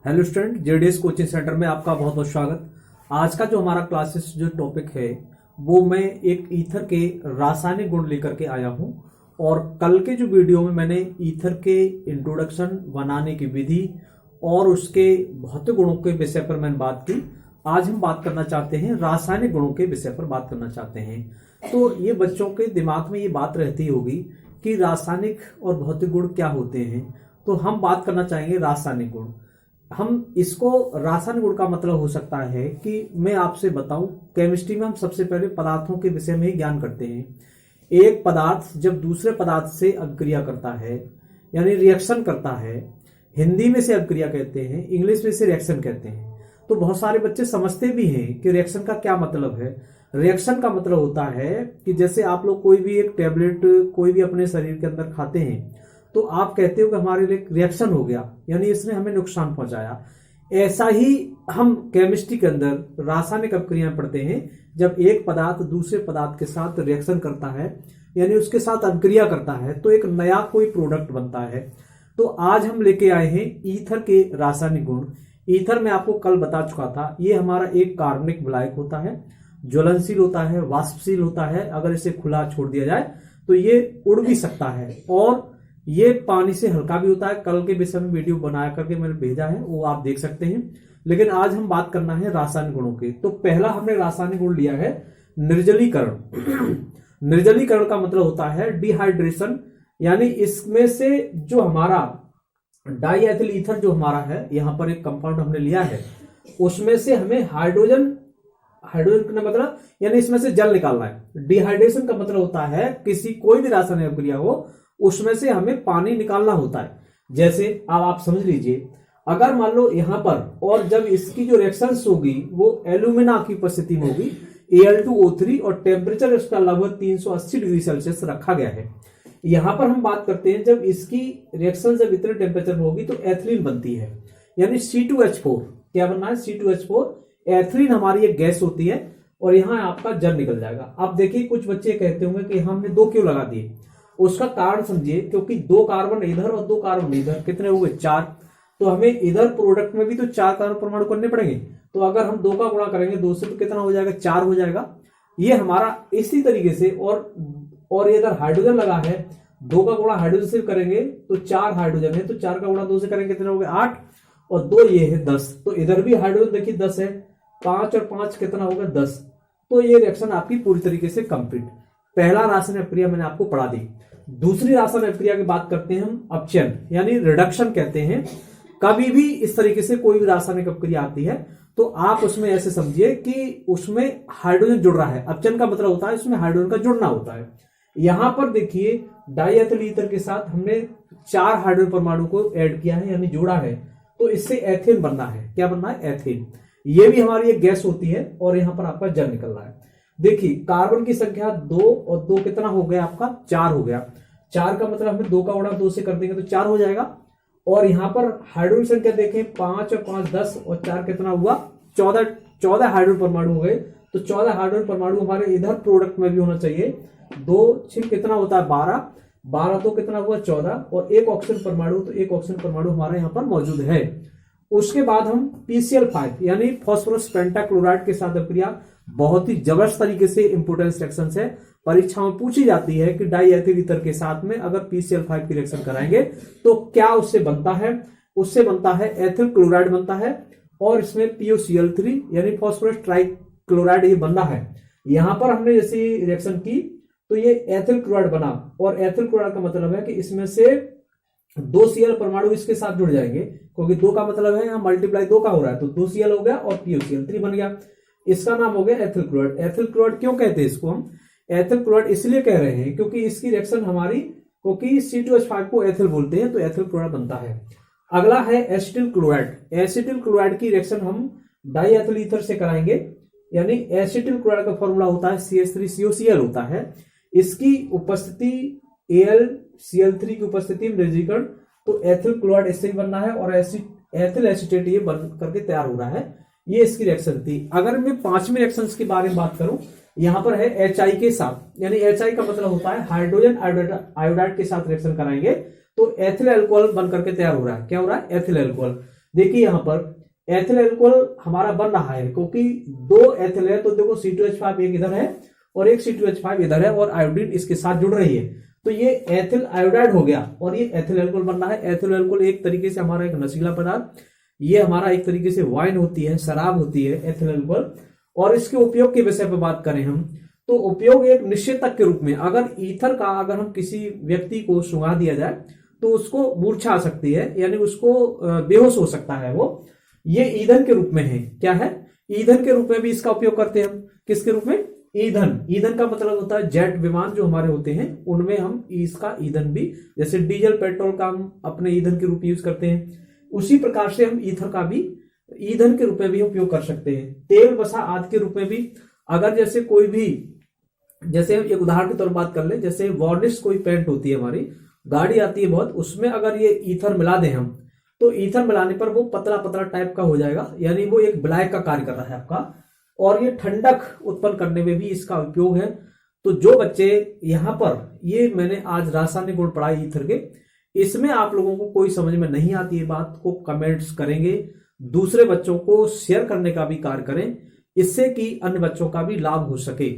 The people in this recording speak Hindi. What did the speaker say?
Hello student, JDS coaching centre में आपका बहुत बहुत स्वागत। आज का जो हमारा क्लासेस जो टॉपिक है वो मैं एक ईथर के रासायनिक गुण लेकर के आया हूं। और कल के जो वीडियो में मैंने ईथर के इंट्रोडक्शन, बनाने की विधि और उसके भौतिक गुणों के विषय पर मैंने बात की। आज हम बात करना चाहते हैं रासायनिक गुणों के विषय पर बात करना चाहते हैं। तो ये बच्चों के दिमाग में ये बात रहती होगी कि रासायनिक और भौतिक गुण क्या होते हैं। तो हम बात करना चाहेंगे रासायनिक गुण। हम इसको रासायनिक गुण का मतलब हो सकता है कि मैं आपसे बताऊं, केमिस्ट्री में हम सबसे पहले पदार्थों के विषय में ही ज्ञान करते हैं। एक पदार्थ जब दूसरे पदार्थ से अभिक्रिया करता है यानी रिएक्शन करता है, हिंदी में से अभिक्रिया कहते हैं, इंग्लिश में से रिएक्शन कहते हैं। तो बहुत सारे बच्चे समझते भी हैं कि रिएक्शन का क्या मतलब है। रिएक्शन का मतलब होता है कि जैसे आप लोग कोई भी एक टेबलेट कोई भी अपने शरीर के अंदर खाते हैं तो आप कहते हो कि हमारे लिए रिएक्शन हो गया, यानी इसने हमें नुकसान पहुंचाया। ऐसा ही हम केमिस्ट्री के अंदर रासायनिक अभिक्रियाएं पढ़ते हैं। जब एक पदार्थ दूसरे पदार्थ के साथ रिएक्शन करता है यानी उसके साथ अभिक्रिया करता है तो एक नया कोई प्रोडक्ट बनता है। तो आज हम लेके आए हैं ईथर के रासायनिक गुण। ईथर में आपको कल बता चुका था, ये हमारा एक कार्बनिक विलायक होता है, ज्वलनशील होता है, वाष्पशील होता है। अगर इसे खुला छोड़ दिया जाए तो ये उड़ भी सकता है और ये पानी से हल्का भी होता है। कल के विषय में वीडियो बनाया करके मैंने भेजा है, वो आप देख सकते हैं। लेकिन आज हम बात करना है रासायनिक गुणों की। तो पहला हमने रासायनिक गुण लिया है निर्जलीकरण। निर्जलीकरण का मतलब होता है डिहाइड्रेशन, यानी इसमें से जो हमारा डाईएथिल ईथर जो हमारा है, यहां पर एक कंपाउंड हमने लिया है, उसमें से हमें हाइड्रोजन का मतलब यानी इसमें से जल निकालना है। डिहाइड्रेशन का मतलब होता है किसी कोई भी रासायनिक अभिक्रिया हो उसमें से हमें पानी निकालना होता है। जैसे अब आप समझ लीजिए, अगर मान लो यहां पर और जब इसकी जो रिएक्शंस होगी वो एल्यूमिना की उपस्थिति में होगी, Al2O3, और टेम्परेचर इसका लगभग 380 डिग्री सेल्सियस रखा गया है। यहां पर हम बात करते हैं जब इसकी रिएक्शन जब इतने टेम्परेचर में होगी तो एथिलीन बनती है, यानी C2H4। क्या बनना है? C2H4। एथिलीन हमारी एक गैस होती है और यहां आपका जल निकल जाएगा। अब देखिए, कुछ बच्चे कहते होंगे कि हमने 2 क्यों लगा दिए। उसका कारण समझिए, क्योंकि 2 कार्बन इधर और 2 कार्बन इधर, कितने हो गए? 4। तो हमें इधर प्रोडक्ट में भी तो 4 कार्बन परमाणु करने पड़ेंगे। तो अगर हम 2 का गुणा करेंगे 2 से तो कितना हो जाएगा? 4 हो जाएगा। ये हमारा इसी तरीके से, और इधर हाइड्रोजन लगा है, 2 का गुणा हाइड्रोजन से करेंगे तो 4 हाइड्रोजन है, तो 4 का गुणा 2 से करेंगे कितने हो गए? 8, और 2 ये है 10। तो इधर भी हाइड्रोजन देखिए 10 है, 5 और 5 कितना होगा? 10। तो ये रिएक्शन आपकी पूरी तरीके से कंप्लीट। पहला रासायनिक अभिक्रिया मैंने आपको पढ़ा दी। दूसरी रासायनिक अभिक्रिया की बात करते हैं हम, अपचयन यानी रिडक्शन कहते हैं। कभी भी इस तरीके से कोई भी रासायनिक अभिक्रिया आती है तो आप उसमें ऐसे समझिए कि उसमें हाइड्रोजन जुड़ रहा है। अपचयन का मतलब होता है इसमें हाइड्रोजन का जुड़ना होता है। यहां पर देखिए, डाईएथिल ईथर के साथ हमने 4 हाइड्रोजन परमाणु को ऐड किया है यानी जोड़ा है, तो इससे एथेन बनना है। क्या बनना है? एथेन। ये भी हमारी एक गैस होती है और यहां पर आपका जल निकल रहा है। देखिए, कार्बन की संख्या 2 और 2 कितना हो गया आपका? 4 हो गया। 4 का मतलब हमें 2 का गुणा 2 से कर देंगे तो 4 हो जाएगा। और यहां पर हाइड्रोजन संख्या देखें, 5 और 5 10 और 4 कितना हुआ? 14 हाइड्रोजन परमाणु हो गए। तो 14 हाइड्रोजन परमाणु हमारे इधर प्रोडक्ट में भी होना चाहिए। 2 6 कितना होता है? 12 तो कितना हुआ? 14, और 1 ऑक्सीजन परमाणु, तो 1 ऑक्सीजन परमाणु हमारे यहां पर मौजूद है। उसके बाद हम PCl5 यानी फास्फोरस पेंटाक्लोराइड के साथ अभिक्रिया, बहुत ही जबरदस्त तरीके से इंपोर्टेंस रिएक्शन है। परीक्षाओं में पूछी जाती है कि डाईएथिल ईथर के साथ में अगर PCl5 की रिएक्शन कराएंगे तो क्या उससे बनता है? उससे बनता है एथिल क्लोराइड बनता है, और इसमें PuCl3 यानी फास्फोरस ट्राइक्लोराइड ये बनना है। यहां पर हमने जैसी रिएक्शन की तो ये एथिल क्लोराइड बना, और एथिल क्लोराइड का मतलब है कि इसमें से 2 Cl परमाणु इसके साथ जुड़ जाएंगे, क्योंकि 2 का मतलब है यहां मल्टीप्लाई 2 का हो रहा है, तो 2 Cl हो गया और PuCl3 बन गया। इसका नाम हो गया एथिल क्लोराइड। एथिल क्लोराइड क्यों कहते हैं इसको हम? एथिल क्लोराइड इसलिए कह रहे हैं क्योंकि इसकी रिएक्शन हमारी, क्योंकि C2H5 को एथिल बोलते हैं तो एथिल क्लोराइड बनता है। अगला है एसिटिल क्लोराइड। एसिटिल क्लोराइड की रिएक्शन हम डाईएथिल ईथर से कराएंगे, यानी एसिटिल क्लोराइड का फॉर्मूला होता है CH3COCl होता है। इसकी उपस्थिति AlCl3 की उपस्थिति में निर्जलीकरण, तो एथिल क्लोराइड इससे ही बनना है और एथिल एसीटेट ये बन करके तैयार हो रहा है। ये इसकी रिएक्शन थी। अगर मैं 5वें रिएक्शन के बारे में बात करूं, यहां पर है HI के साथ, यानी HI का मतलब होता है हाइड्रोजन आयोडाइड के साथ रिएक्शन कराएंगे तो एथिल अल्कोहल बन करके तैयार हो रहा है। क्या हो रहा है? Ethyl alcohol. देखिए यहाँ पर एथिल अल्कोहल हमारा बन रहा है, क्योंकि दो एथिल है तो देखो C2H5 एक इधर है और एक C2H5 इधर है और आयोडीन इसके साथ जुड़ रही है, तो ये एथिल आयोडाइड हो गया और ये एथिल अल्कोहल बन रहा है। एथिल अल्कोहल एक तरीके से हमारा एक नशीला पदार्थ, ये हमारा एक तरीके से वाइन होती है, शराब होती है एथिल अल्कोहल। और इसके उपयोग के विषय पर बात करें हम, तो उपयोग एक निश्चेतक के रूप में, अगर ईथर का अगर हम किसी व्यक्ति को सुंघा दिया जाए तो उसको मूर्छा आ सकती है, यानी उसको बेहोश हो सकता है वो, ये ईंधन के रूप में है। क्या है? ईंधन के रूप में भी इसका उपयोग करते हैं हम। किसके रूप में? ईंधन। ईंधन का मतलब होता है जेट विमान जो हमारे होते हैं उनमें हम इसका ईंधन भी, जैसे डीजल पेट्रोल का हम अपने ईंधन के रूप में यूज करते हैं, उसी प्रकार से हम ईथर का भी ईंधन के रूप में भी उपयोग कर सकते हैं। तेल वसा आदि के रूप में भी, अगर जैसे कोई भी, जैसे एक उदाहरण के तौर पर बात कर ले, जैसे वॉर्निश कोई पेंट होती है, हमारी गाड़ी आती है बहुत, उसमें अगर ये ईथर मिला दें हम, तो ईथर मिलाने पर वो पतला पतला टाइप का हो जाएगा, यानी वो एक ब्लैक का कार्य कर रहा है आपका, और ये ठंडक उत्पन्न करने में भी इसका उपयोग है। तो जो बच्चे यहाँ पर, ये मैंने आज रासायनिक गुण पढ़ा ईथर के, इसमें आप लोगों को कोई समझ में नहीं आती है बात को कमेंट्स करेंगे, दूसरे बच्चों को शेयर करने का भी कार्य करें, इससे कि अन्य बच्चों का भी लाभ हो सके।